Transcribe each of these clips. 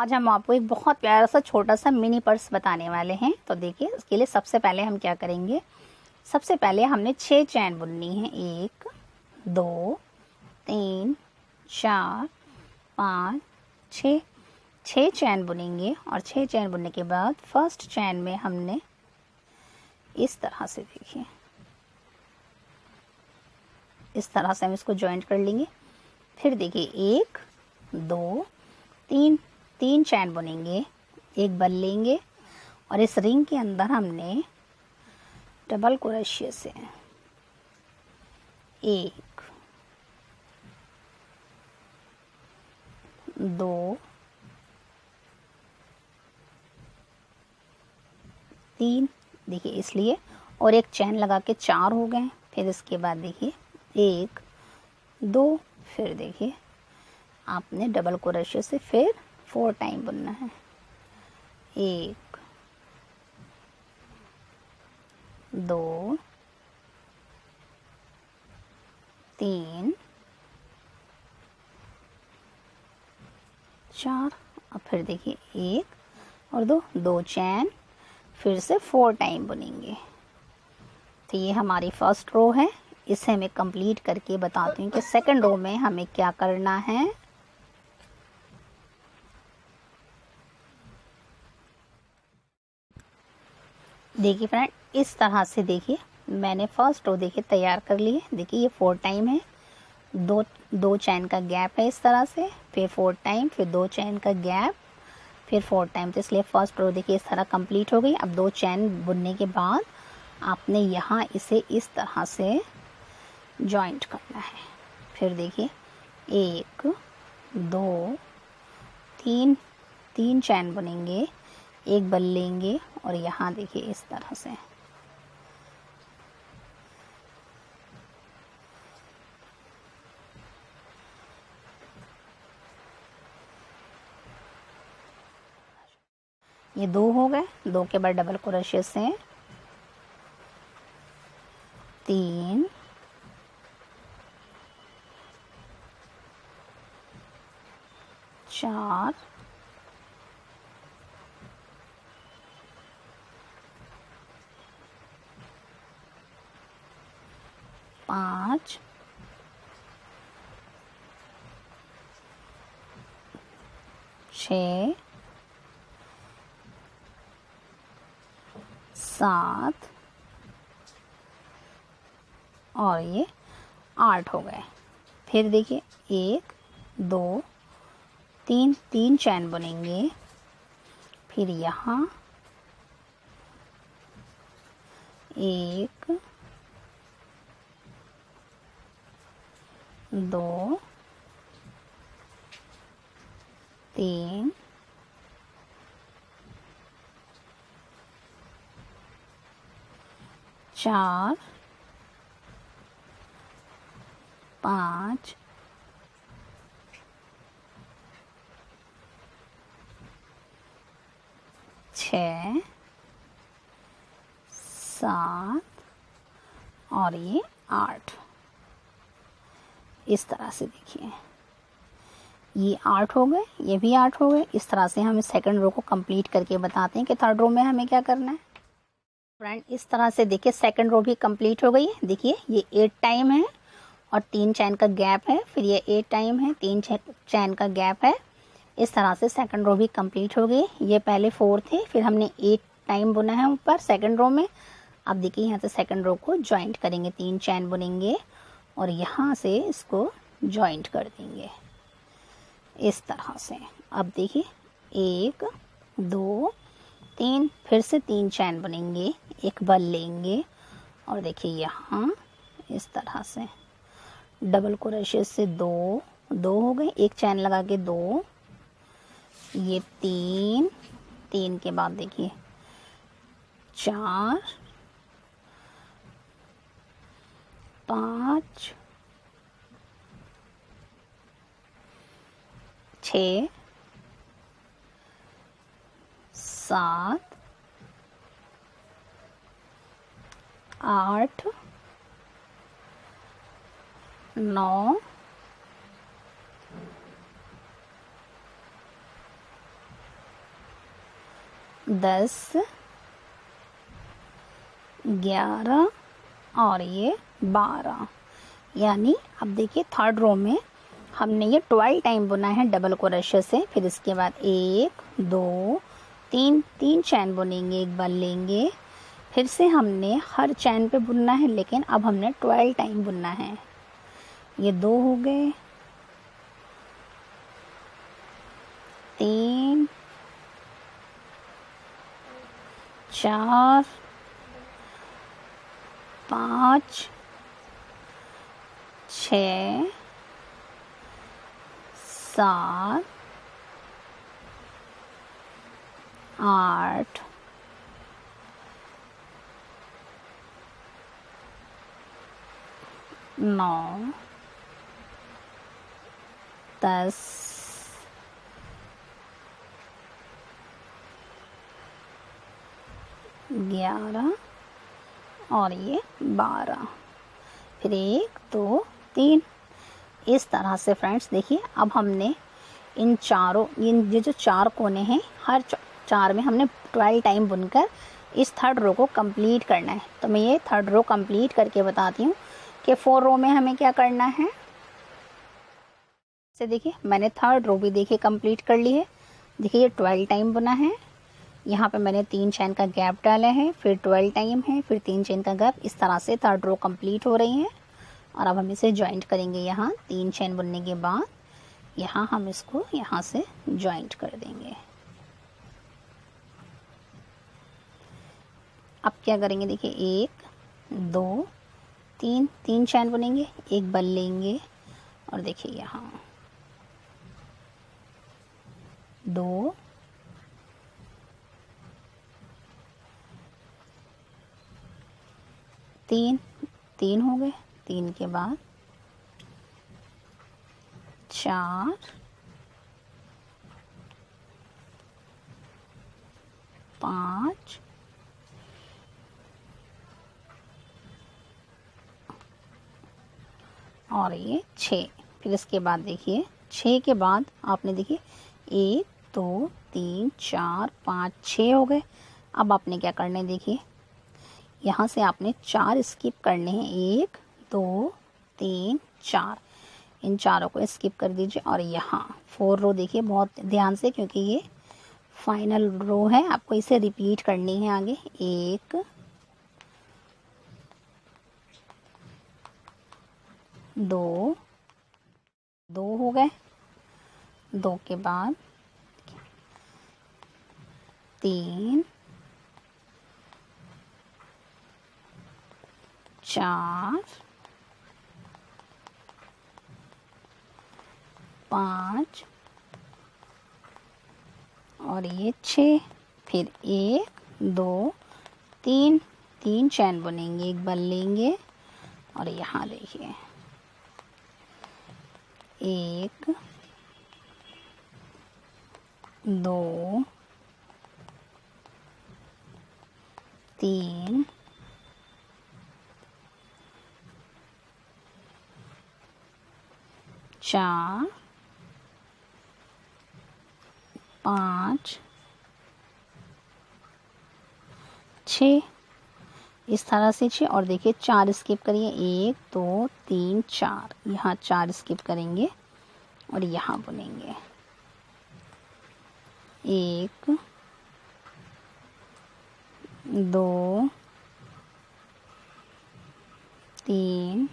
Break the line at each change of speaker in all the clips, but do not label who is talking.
आज हम आपको एक बहुत प्यारा सा छोटा सा मिनी पर्स बताने वाले हैं। तो देखिए, इसके लिए सबसे पहले हम क्या करेंगे, सबसे पहले हमने 6 चैन बुननी है। 1 2 3 4 5 6 6 चैन बुनेंगे। और 6 चैन बुनने के बाद फर्स्ट चैन में हमने इस तरह से, देखिए इस तरह से हम इसको ज्वाइंट कर लेंगे। फिर देखिए 1 2 3 3 चैन बुनेंगे, एक बल लेंगे और इस रिंग के अंदर हमने डबल क्रोशे से 1 2 3, देखिए इसलिए, और एक चैन लगा के 4 हो गए। फिर इसके बाद देखिए 1 2, फिर देखिए आपने डबल क्रोशे से फिर 4 टाइम बुनना है। 1 2 3 4, और फिर देखिए 1 और 2 चैन, फिर से 4 टाइम बुनेंगे। तो ये हमारी फर्स्ट रो है। इसे मैं कंप्लीट करके बताती हूँ कि सेकंड रो में हमें क्या करना है। देखिए फ्रेंड, इस तरह से देखिए मैंने फर्स्ट रो देखिए तैयार कर ली है। देखिए ये 4 टाइम है, दो चैन का गैप है इस तरह से, फिर 4 टाइम, फिर 2 चैन का गैप, फिर 4 टाइम। तो इसलिए फर्स्ट रो देखिए इस तरह कंप्लीट हो गई। अब 2 चैन बुनने के बाद आपने यहाँ इसे इस तरह से जॉइंट करना है। फिर देखिए 1 2 3 3 चैन बुनेंगे, एक बल लेंगे और यहाँ देखिए इस तरह से ये 2 हो गए। 2 के बाद डबल क्रोशे से 3 4 5 6 7 और ये 8 हो गए। फिर देखिए 1 2 3 3 चैन बुनेंगे, फिर यहाँ 1 2 3 4 5 6 7 और ये 8। इस तरह से देखिए ये 8 हो गए, ये भी 8 हो गए। इस तरह से हम सेकंड रो को कंप्लीट करके बताते हैं कि थर्ड रो में हमें क्या करना है। फ्रेंड, इस तरह से देखिए सेकंड रो भी कंप्लीट हो गई है। देखिए ये 8 टाइम है और 3 चैन का गैप है, फिर ये 8 टाइम है, 3 चैन का गैप है। इस तरह से सेकंड रो भी कंप्लीट हो गई। ये पहले 4 थे, फिर हमने 8 टाइम बुना है ऊपर सेकंड रो में। अब देखिए यहाँ से सेकंड रो को ज्वाइंट करेंगे, 3 चैन बुनेंगे और यहाँ से इसको ज्वाइंट कर देंगे इस तरह से। अब देखिए 1 2 3, फिर से 3 चैन बुनेंगे, एक बल लेंगे और देखिए यहाँ इस तरह से डबल क्रोशे से 2 हो गए, एक चैन लगा के 2, ये 3 के बाद देखिए 4 5 6 7 8 9 10, 11 और ये 12। यानी अब देखिए थर्ड रो में हमने ये 12 टाइम बुना है डबल क्रोशे से। फिर इसके बाद 1 2 3 3 चैन बुनेंगे, एक बार लेंगे, फिर से हमने हर चैन पे बुनना है, लेकिन अब हमने 12 टाइम बुनना है। ये 2 हो गए, 3 4 5 6 7 8 9 10 11 और ये 12। फिर 1 2 3। इस तरह से फ्रेंड्स देखिए अब हमने इन चारों ये जो 4 कोने हैं, हर 4 में हमने 12 टाइम बुनकर इस थर्ड रो को कंप्लीट करना है। तो मैं ये थर्ड रो कंप्लीट करके बताती हूँ कि 4 रो में हमें क्या करना है। से देखिए मैंने थर्ड रो भी देखिए कंप्लीट कर ली है। देखिए ये 12 टाइम बुना है, यहाँ पे मैंने 3 चैन का गैप डाला है, फिर 12 टाइम है, फिर 3 चैन का गैप। इस तरह से थर्ड रो कंप्लीट हो रही है। और अब हम इसे ज्वाइंट करेंगे। यहाँ 3 चैन बुनने के बाद यहाँ हम इसको यहाँ से ज्वाइंट कर देंगे। अब क्या करेंगे, देखिए 1 2 3 3 चैन बुनेंगे, एक बल लेंगे और देखिए यहाँ 2 3 3 हो गए, 3 के बाद 4 5 और ये 6। फिर इसके बाद देखिए 6 के बाद आपने देखिए 1 2 3 4 5 6 हो गए। अब आपने क्या करना है, देखिए यहाँ से आपने 4 स्किप करने हैं, 1 2 3 4। इन चारों को स्किप कर दीजिए। और यहाँ 4 रो देखिए बहुत ध्यान से, क्योंकि ये फाइनल रो है, आपको इसे रिपीट करनी है आगे। 1 2 2 हो गए, 2 के बाद 3 4 5 और ये 6। फिर 1 2 3 3 चैन बुनेंगे, एक बल लेंगे और यहाँ देखिए 1 2 3 4 5 6। इस तरह से 6। और देखिए 4 स्किप करिए, 1 2 3 4। यहाँ 4 स्किप करेंगे और यहाँ बुनेंगे 1 2 3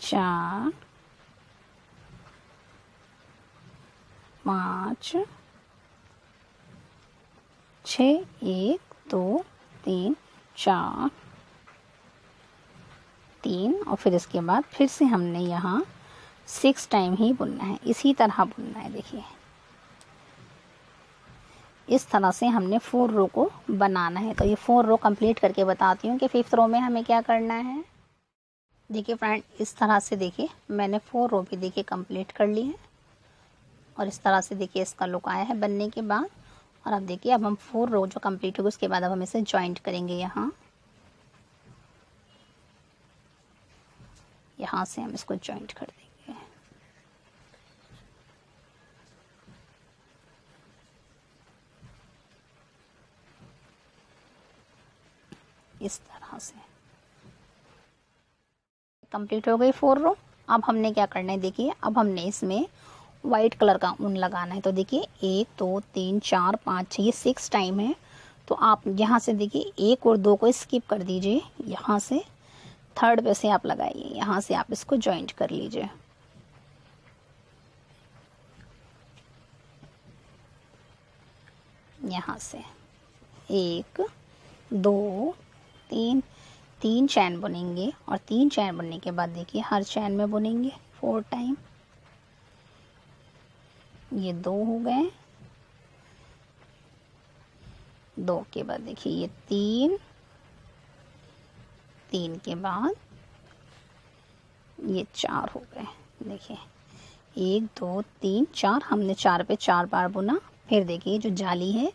4 5 6 1 2 3 4 3। और फिर इसके बाद फिर से हमने यहाँ 6 टाइम ही बुनना है, इसी तरह बुनना है। देखिए इस तरह से हमने 4 रो को बनाना है। तो ये 4 रो कंप्लीट करके बताती हूँ कि 5th रो में हमें क्या करना है। देखिए फ्रेंड इस तरह से देखिए मैंने 4 रो भी देखिए कंप्लीट कर ली है। और इस तरह से देखिए इसका लुक आया है बनने के बाद। और अब देखिए अब हम 4 रो जो कंप्लीट होगी उसके बाद अब हम इसे ज्वाइंट करेंगे। यहाँ से हम इसको ज्वाइंट कर देंगे। इस तरह से कंप्लीट हो गई 4 रो। अब हमने क्या करना है, देखिए अब हमने इसमें वाइट कलर का ऊन लगाना है। तो देखिए 1 2 3 4 5 6, ये 6 टाइम है। तो आप यहाँ से देखिए 1 और 2 को स्किप कर दीजिए, यहाँ से 3rd पे से आप लगाइए, यहाँ से आप इसको जॉइंट कर लीजिए। यहाँ से 1 2 3, 3 चैन बुनेंगे और 3 चैन बुनने के बाद देखिए हर चैन में बुनेंगे 4 टाइम। ये 2 हो गए, 2 के बाद देखिए ये 3, 3 के बाद ये 4 हो गए। देखिए 1 2 3 4, हमने 4 पे 4 बार बुना। फिर देखिए जो जाली है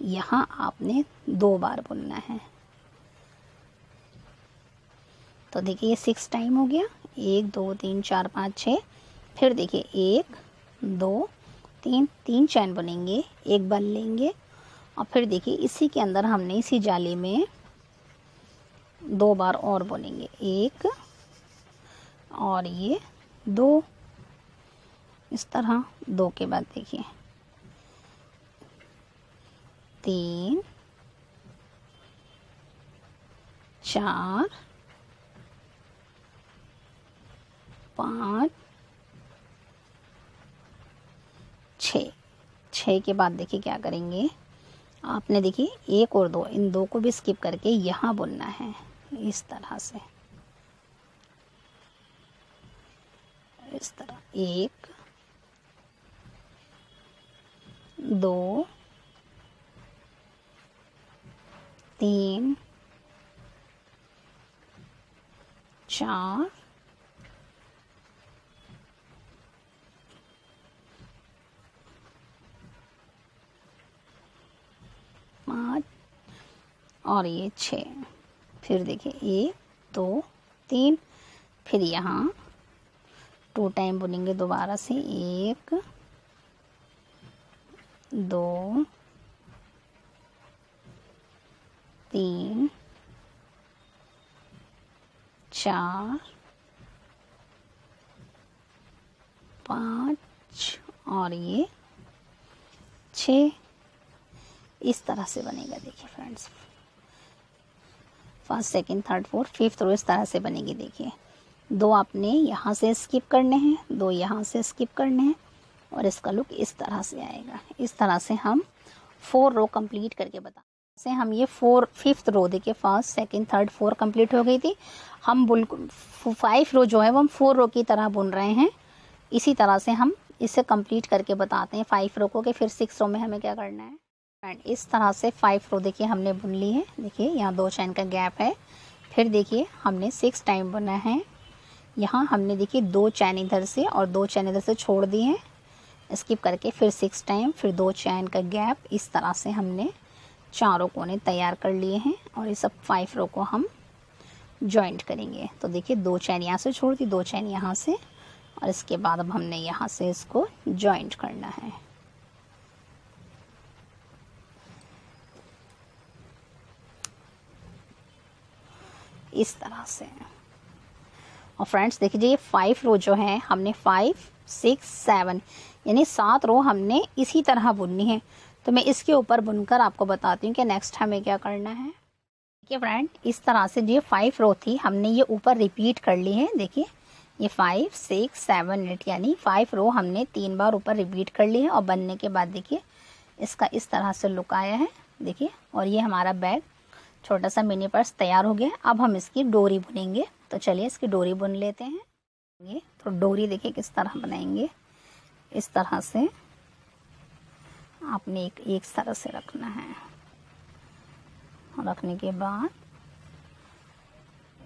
यहाँ आपने 2 बार बुनना है। तो देखिए ये 6 टाइम हो गया, 1 2 3 4 5 6। फिर देखिए 1 2 3, 3 चैन बुनेंगे, 1 बल लेंगे और फिर देखिए इसी के अंदर हमने इसी जाली में 2 बार और बुनेंगे, 1 और ये 2, इस तरह। 2 के बाद देखिए 3 4 5 6, 6 के बाद देखिए क्या करेंगे, आपने देखिए 1 और 2, इन 2 को भी स्किप करके यहाँ बुनना है, इस तरह से, इस तरह 1 2 3 4 5 और ये 6। फिर देखिए 1 2 3, फिर यहाँ 2 टाइम बुनेंगे दोबारा से, 1 2 3 4 5 और ये 6, इस तरह से बनेगा। देखिए friends, 1st 2nd 3rd 4th 5th रो इस तरह से बनेगी। देखिए 2 आपने यहाँ से स्किप करने हैं, 2 यहाँ से स्किप करने हैं और इसका लुक इस तरह से आएगा। इस तरह से हम 4 रो कंप्लीट करके बता से हम ये 5th रो देखिए 1st 2nd 3rd 4 कंप्लीट हो गई थी। हम 5 रो जो है वो हम 4 रो की तरह बुन रहे हैं। इसी तरह से हम इसे कंप्लीट करके बताते हैं 5 रो को कि फिर 6 रो में हमें क्या करना है। एंड इस तरह से 5 रो देखिए हमने बुन ली है। देखिए यहाँ 2 चैन का गैप है। फिर देखिए हमने 6 टाइम बुना है। यहाँ हमने देखिए 2 चैन इधर से और 2 चैन इधर से छोड़ दिए हैं स्किप करके, फिर 6 टाइम, फिर 2 चैन का गैप। इस तरह से हमने चारों कोने तैयार कर लिए हैं और ये सब 5 रो को हम जॉइंट करेंगे। तो देखिए 2 चैन यहाँ से छोड़ दी, 2 चैन यहाँ से और इसके बाद अब हमने यहाँ से इसको जॉइंट करना है। इस तरह से। और फ्रेंड्स देखिए ये 5 रो जो है हमने 5 6 7 यानी 7 रो हमने इसी तरह बुननी है। तो मैं इसके ऊपर बुनकर आपको बताती हूँ कि नेक्स्ट हमें क्या करना है। देखिए फ्रेंड इस तरह से जो 5 रो थी हमने ये ऊपर रिपीट कर ली है। देखिए ये 5 6 7 8 यानी 5 रो हमने 3 बार ऊपर रिपीट कर ली है। और बनने के बाद देखिए इसका इस तरह से लुक आया है। देखिए और ये हमारा बैग छोटा सा मिनी पर्स तैयार हो गया। अब हम इसकी डोरी बुनेंगे। तो चलिए इसकी डोरी बुन लेते हैं। ये तो डोरी देखिए किस तरह बनाएंगे। इस तरह से आपने एक तरह से रखना है। रखने के बाद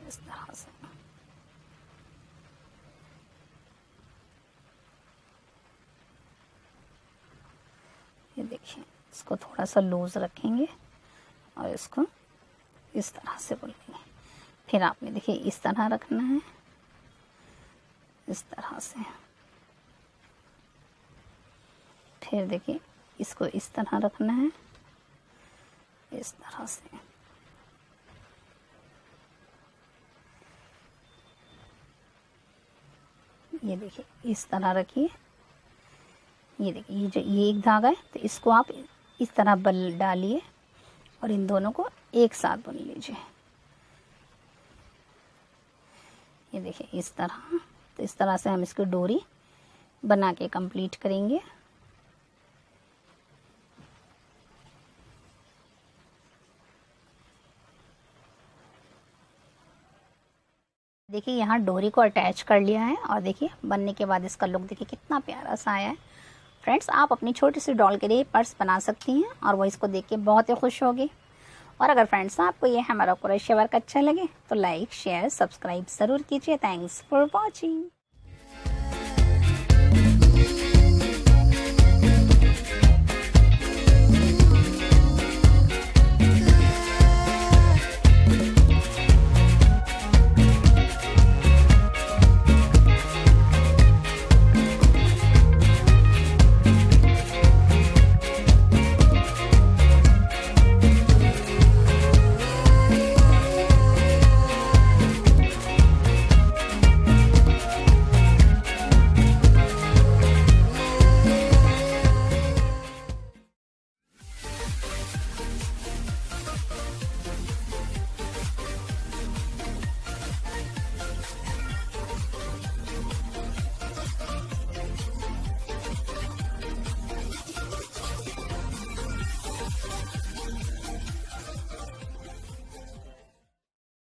इस तरह से ये देखिए इसको थोड़ा सा लूज रखेंगे और इसको इस तरह से बुनेंगे। फिर आपने देखिए इस तरह रखना है, इस तरह से। फिर देखिए इसको इस तरह रखना है, इस तरह से। ये देखिए इस तरह रखिए। ये देखिए ये एक धागा है, तो इसको आप इस तरह बल डालिए और इन दोनों को एक साथ बुन लीजिए। ये देखिए इस तरह। तो इस तरह से हम इसकी डोरी बना के कंप्लीट करेंगे। देखिए यहाँ डोरी को अटैच कर लिया है और देखिए बनने के बाद इसका लुक देखिए कितना प्यारा सा आया है। फ्रेंड्स, आप अपनी छोटी सी डॉल के लिए पर्स बना सकती हैं और वो इसको देख के बहुत ही खुश होगी। और अगर फ्रेंड्स आपको ये हमारा क्रोशिया वर्क अच्छा लगे तो लाइक शेयर सब्सक्राइब ज़रूर कीजिए। Thanks for watching.